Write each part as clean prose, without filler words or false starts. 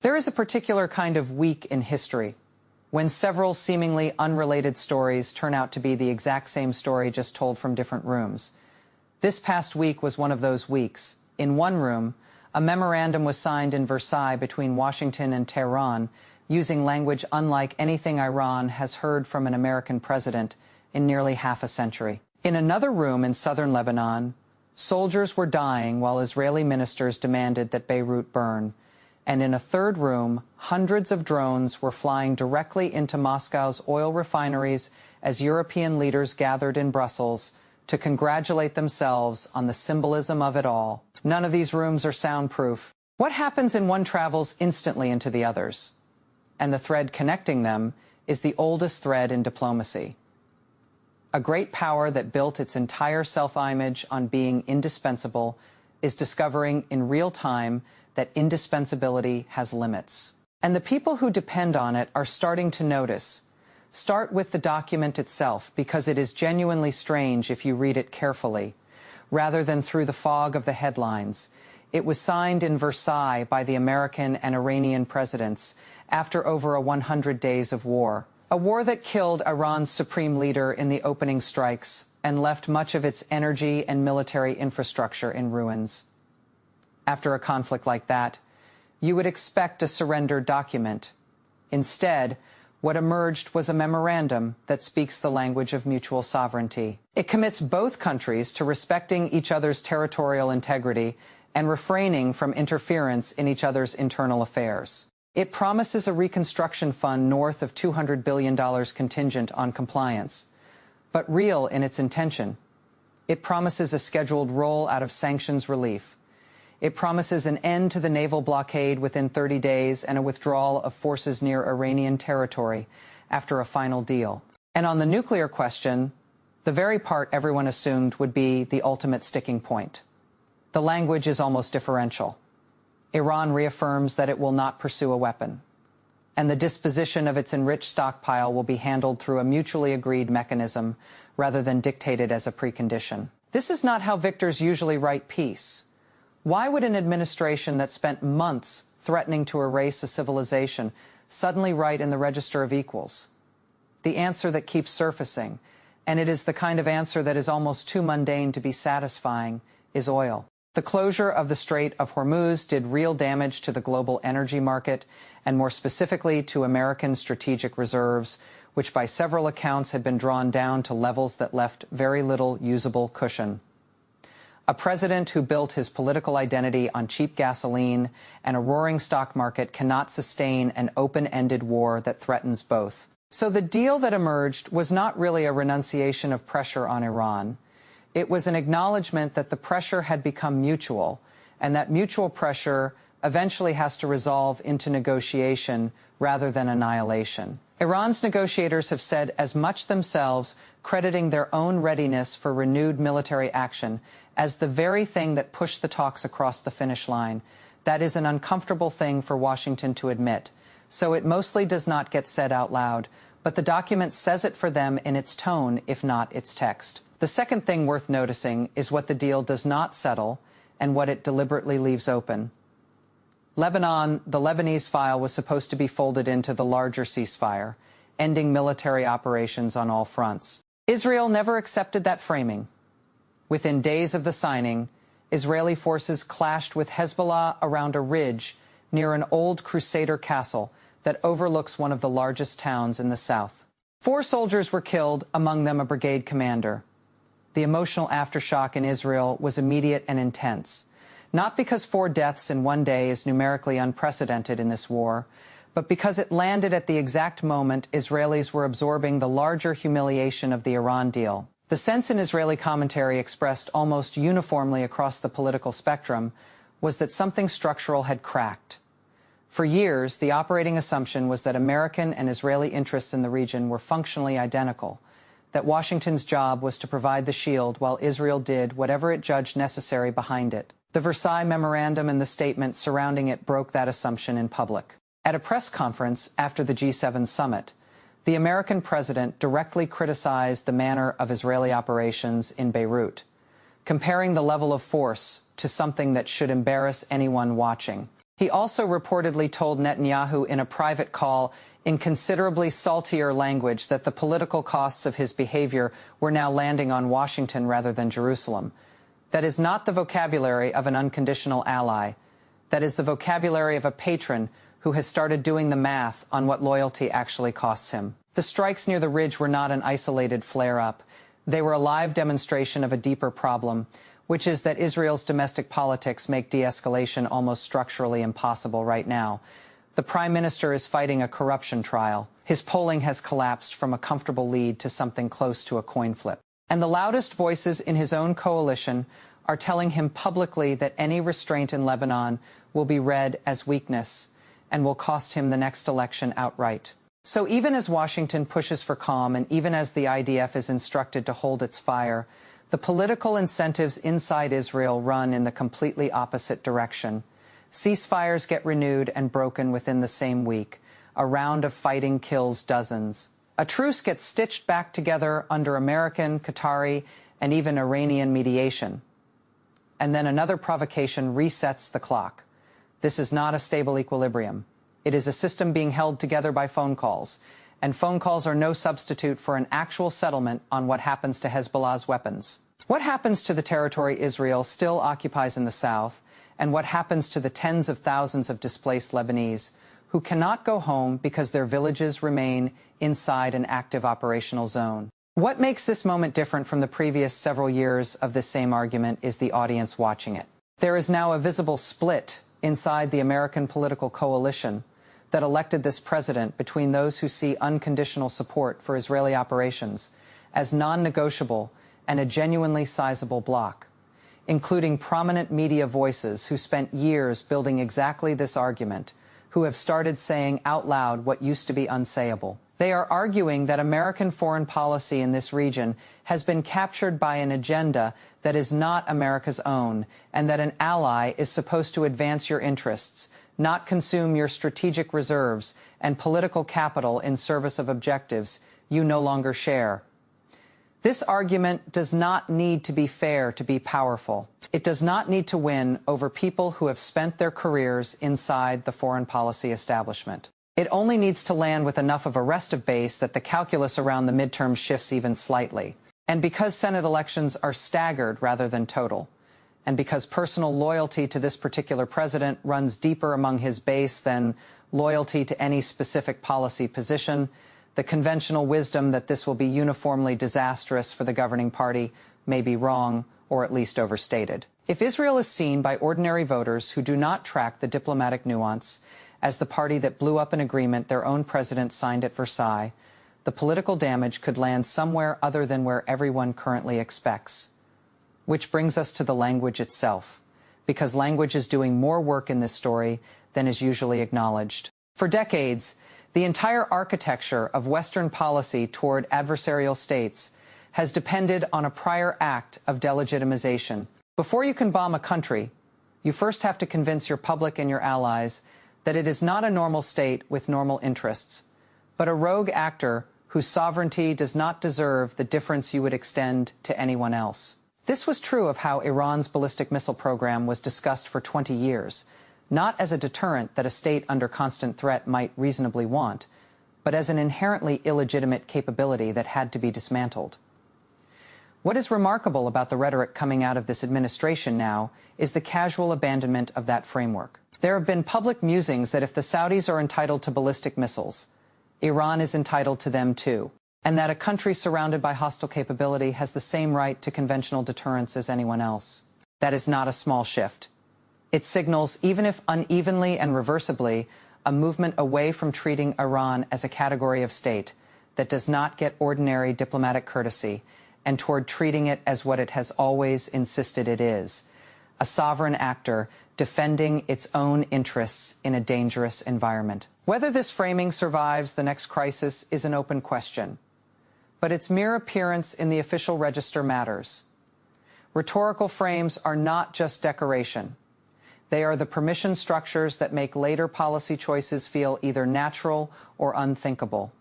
There is a particular kind of week in history when several seemingly unrelated stories turn out to be the exact same story just told from different rooms. This past week was one of those weeks. In one room, a memorandum was signed in Versailles between Washington and Tehran using language unlike anything Iran has heard from an American president in nearly half a century. In another room in southern Lebanon, soldiers were dying while Israeli ministers demanded that Beirut burn. And in a third room, hundreds of drones were flying directly into Moscow's oil refineries as European leaders gathered in Brussels to congratulate themselves on the symbolism of it all. None of these rooms are soundproof. What happens in one travels instantly into the others. And the thread connecting them is the oldest thread in diplomacy. A great power that built its entire self-image on being indispensable is discovering in real time that indispensability has limits. And the people who depend on it are starting to notice. Start with the document itself, because it is genuinely strange if you read it carefully, rather than through the fog of the headlines. It was signed in Versailles by the American and Iranian presidents after over 100 days of war. A war that killed Iran's supreme leader in the opening strikes and left much of its energy and military infrastructure in ruins. After a conflict like that, you would expect a surrender document. Instead, what emerged was a memorandum that speaks the language of mutual sovereignty. It commits both countries to respecting each other's territorial integrity and refraining from interference in each other's internal affairs. It promises a reconstruction fund north of $200 billion contingent on compliance, but real in its intention. It promises a scheduled roll out of sanctions relief. It promises an end to the naval blockade within 30 days and a withdrawal of forces near Iranian territory after a final deal. And on the nuclear question, the very part everyone assumed would be the ultimate sticking point. The language is almost differential. Iran reaffirms that it will not pursue a weapon, and the disposition of its enriched stockpile will be handled through a mutually agreed mechanism rather than dictated as a precondition. This is not how victors usually write peace. Why would an administration that spent months threatening to erase a civilization suddenly write in the Register of Equals? The answer that keeps surfacing, and it is the kind of answer that is almost too mundane to be satisfying, is oil. The closure of the Strait of Hormuz did real damage to the global energy market, and more specifically to American strategic reserves, which by several accounts had been drawn down to levels that left very little usable cushion. A president who built his political identity on cheap gasoline and a roaring stock market cannot sustain an open-ended war that threatens both. So the deal that emerged was not really a renunciation of pressure on Iran. It was an acknowledgement that the pressure had become mutual, and that mutual pressure eventually has to resolve into negotiation rather than annihilation. Iran's negotiators have said as much themselves, crediting their own readiness for renewed military action as the very thing that pushed the talks across the finish line. That is an uncomfortable thing for Washington to admit, so it mostly does not get said out loud, but the document says it for them in its tone, if not its text. The second thing worth noticing is what the deal does not settle and what it deliberately leaves open. Lebanon, the Lebanese file, was supposed to be folded into the larger ceasefire, ending military operations on all fronts. Israel never accepted that framing. Within days of the signing, Israeli forces clashed with Hezbollah around a ridge near an old Crusader castle that overlooks one of the largest towns in the south. 4 soldiers were killed, among them a brigade commander. The emotional aftershock in Israel was immediate and intense, not because 4 deaths in one day is numerically unprecedented in this war, but because it landed at the exact moment Israelis were absorbing the larger humiliation of the Iran deal. The sense in Israeli commentary, expressed almost uniformly across the political spectrum, was that something structural had cracked. For years, the operating assumption was that American and Israeli interests in the region were functionally identical, that Washington's job was to provide the shield while Israel did whatever it judged necessary behind it. The Versailles Memorandum and the statement surrounding it broke that assumption in public. At a press conference after the G7 summit, the American president directly criticized the manner of Israeli operations in Beirut, comparing the level of force to something that should embarrass anyone watching. He also reportedly told Netanyahu in a private call in considerably saltier language that the political costs of his behavior were now landing on Washington rather than Jerusalem. That is not the vocabulary of an unconditional ally. That is the vocabulary of a patron who has started doing the math on what loyalty actually costs him. The strikes near the ridge were not an isolated flare-up. They were a live demonstration of a deeper problem, which is that Israel's domestic politics make de-escalation almost structurally impossible right now. The Prime Minister is fighting a corruption trial. His polling has collapsed from a comfortable lead to something close to a coin flip. And the loudest voices in his own coalition are telling him publicly that any restraint in Lebanon will be read as weakness and will cost him the next election outright. So even as Washington pushes for calm and even as the IDF is instructed to hold its fire, the political incentives inside Israel run in the completely opposite direction. Ceasefires get renewed and broken within the same week. A round of fighting kills dozens. A truce gets stitched back together under American, Qatari, and even Iranian mediation. And then another provocation resets the clock. This is not a stable equilibrium. It is a system being held together by phone calls, and phone calls are no substitute for an actual settlement on what happens to Hezbollah's weapons. What happens to the territory Israel still occupies in the south, and what happens to the tens of thousands of displaced Lebanese who cannot go home because their villages remain inside an active operational zone? What makes this moment different from the previous several years of this same argument is the audience watching it. There is now a visible split inside the American political coalition that elected this president between those who see unconditional support for Israeli operations as non-negotiable and a genuinely sizable bloc, including prominent media voices who spent years building exactly this argument, who have started saying out loud what used to be unsayable. They are arguing that American foreign policy in this region has been captured by an agenda that is not America's own, and that an ally is supposed to advance your interests, not consume your strategic reserves and political capital in service of objectives you no longer share. This argument does not need to be fair to be powerful. It does not need to win over people who have spent their careers inside the foreign policy establishment. It only needs to land with enough of a restive base that the calculus around the midterm shifts even slightly. And because Senate elections are staggered rather than total, and because personal loyalty to this particular president runs deeper among his base than loyalty to any specific policy position, the conventional wisdom that this will be uniformly disastrous for the governing party may be wrong, or at least overstated. If Israel is seen by ordinary voters who do not track the diplomatic nuance as the party that blew up an agreement their own president signed at Versailles, the political damage could land somewhere other than where everyone currently expects. Which brings us to the language itself, because language is doing more work in this story than is usually acknowledged. For decades, the entire architecture of Western policy toward adversarial states has depended on a prior act of delegitimization. Before you can bomb a country, you first have to convince your public and your allies that it is not a normal state with normal interests, but a rogue actor whose sovereignty does not deserve the difference you would extend to anyone else. This was true of how Iran's ballistic missile program was discussed for 20 years, not as a deterrent that a state under constant threat might reasonably want, but as an inherently illegitimate capability that had to be dismantled. What is remarkable about the rhetoric coming out of this administration now is the casual abandonment of that framework. There have been public musings that if the Saudis are entitled to ballistic missiles, Iran is entitled to them too, and that a country surrounded by hostile capability has the same right to conventional deterrence as anyone else. That is not a small shift. It signals, even if unevenly and reversibly, a movement away from treating Iran as a category of state that does not get ordinary diplomatic courtesy, and toward treating it as what it has always insisted it is, a sovereign actor defending its own interests in a dangerous environment. Whether this framing survives the next crisis is an open question, but its mere appearance in the official register matters. Rhetorical frames are not just decoration. They are the permission structures that make later policy choices feel either natural or unthinkable.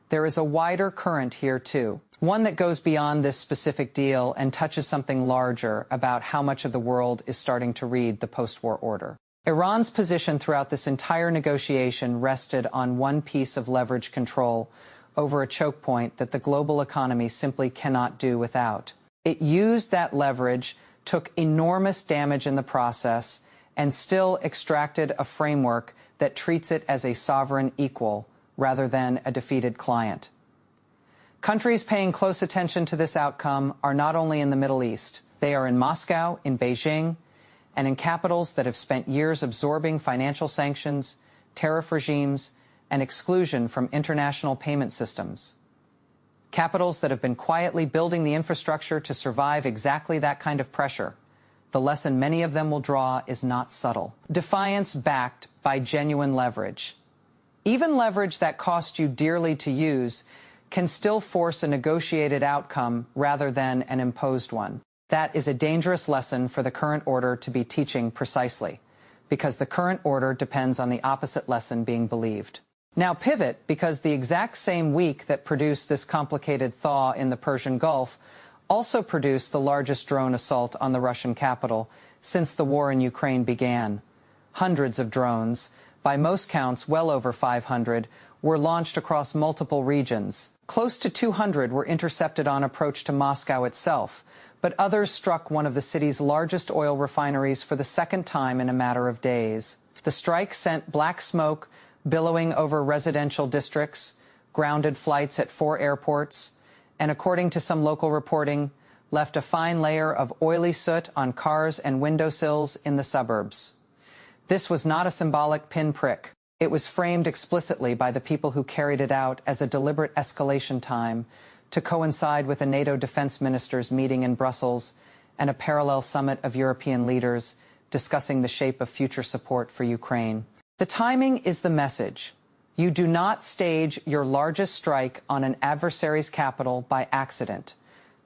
There is a wider current here, too, one that goes beyond this specific deal and touches something larger about how much of the world is starting to read the post-war order. Iran's position throughout this entire negotiation rested on one piece of leverage control over a choke point that the global economy simply cannot do without. It used that leverage, took enormous damage in the process, and still extracted a framework that treats it as a sovereign equal rather than a defeated client. Countries paying close attention to this outcome are not only in the Middle East. They are in Moscow, in Beijing, and in capitals that have spent years absorbing financial sanctions, tariff regimes, and exclusion from international payment systems. Capitals that have been quietly building the infrastructure to survive exactly that kind of pressure. The lesson many of them will draw is not subtle. Defiance backed by genuine leverage. Even leverage that cost you dearly to use can still force a negotiated outcome rather than an imposed one. That is a dangerous lesson for the current order to be teaching precisely, because the current order depends on the opposite lesson being believed. Now pivot, because the exact same week that produced this complicated thaw in the Persian Gulf also produced the largest drone assault on the Russian capital since the war in Ukraine began. Hundreds of drones, by most counts well over 500, were launched across multiple regions. Close to 200 were intercepted on approach to Moscow itself, but others struck one of the city's largest oil refineries for the second time in a matter of days. The strike sent black smoke billowing over residential districts, grounded flights at 4 airports, and according to some local reporting, left a fine layer of oily soot on cars and windowsills in the suburbs. This was not a symbolic pinprick. It was framed explicitly by the people who carried it out as a deliberate escalation time to coincide with a NATO defense ministers meeting in Brussels and a parallel summit of European leaders discussing the shape of future support for Ukraine. The timing is the message. You do not stage your largest strike on an adversary's capital by accident.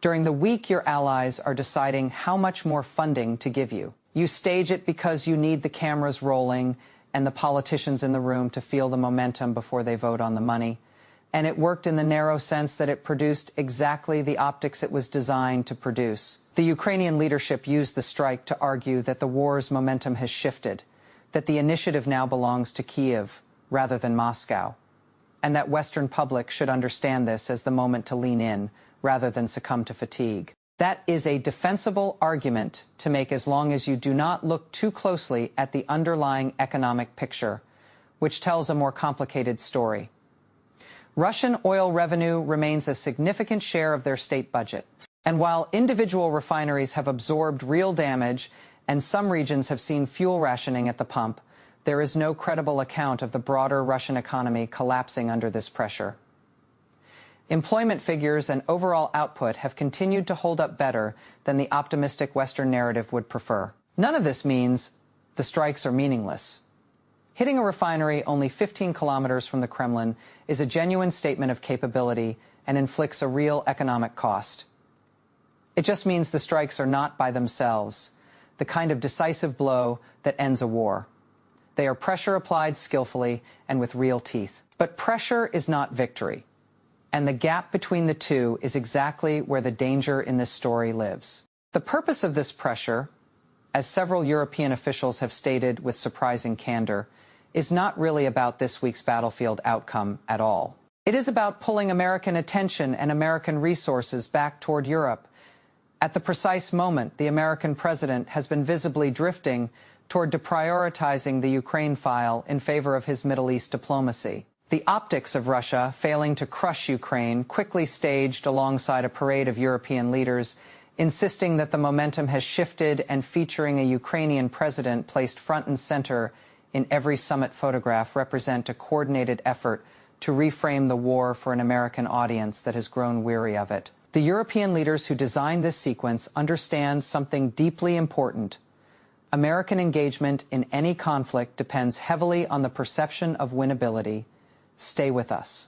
During the week your allies are deciding how much more funding to give you. You stage it because you need the cameras rolling and the politicians in the room to feel the momentum before they vote on the money. And it worked in the narrow sense that it produced exactly the optics it was designed to produce. The Ukrainian leadership used the strike to argue that the war's momentum has shifted, that the initiative now belongs to Kyiv rather than Moscow, and that Western public should understand this as the moment to lean in rather than succumb to fatigue. That is a defensible argument to make as long as you do not look too closely at the underlying economic picture, which tells a more complicated story. Russian oil revenue remains a significant share of their state budget. And while individual refineries have absorbed real damage and some regions have seen fuel rationing at the pump, there is no credible account of the broader Russian economy collapsing under this pressure. Employment figures and overall output have continued to hold up better than the optimistic Western narrative would prefer. None of this means the strikes are meaningless. Hitting a refinery only 15 kilometers from the Kremlin is a genuine statement of capability and inflicts a real economic cost. It just means the strikes are not by themselves the kind of decisive blow that ends a war. They are pressure applied skillfully and with real teeth. But pressure is not victory. And the gap between the two is exactly where the danger in this story lives. The purpose of this pressure, as several European officials have stated with surprising candor, is not really about this week's battlefield outcome at all. It is about pulling American attention and American resources back toward Europe. At the precise moment, the American president has been visibly drifting toward deprioritizing the Ukraine file in favor of his Middle East diplomacy. The optics of Russia failing to crush Ukraine quickly staged alongside a parade of European leaders insisting that the momentum has shifted and featuring a Ukrainian president placed front and center in every summit photograph represent a coordinated effort to reframe the war for an American audience that has grown weary of it. The European leaders who designed this sequence understand something deeply important. American engagement in any conflict depends heavily on the perception of winnability. Stay with us.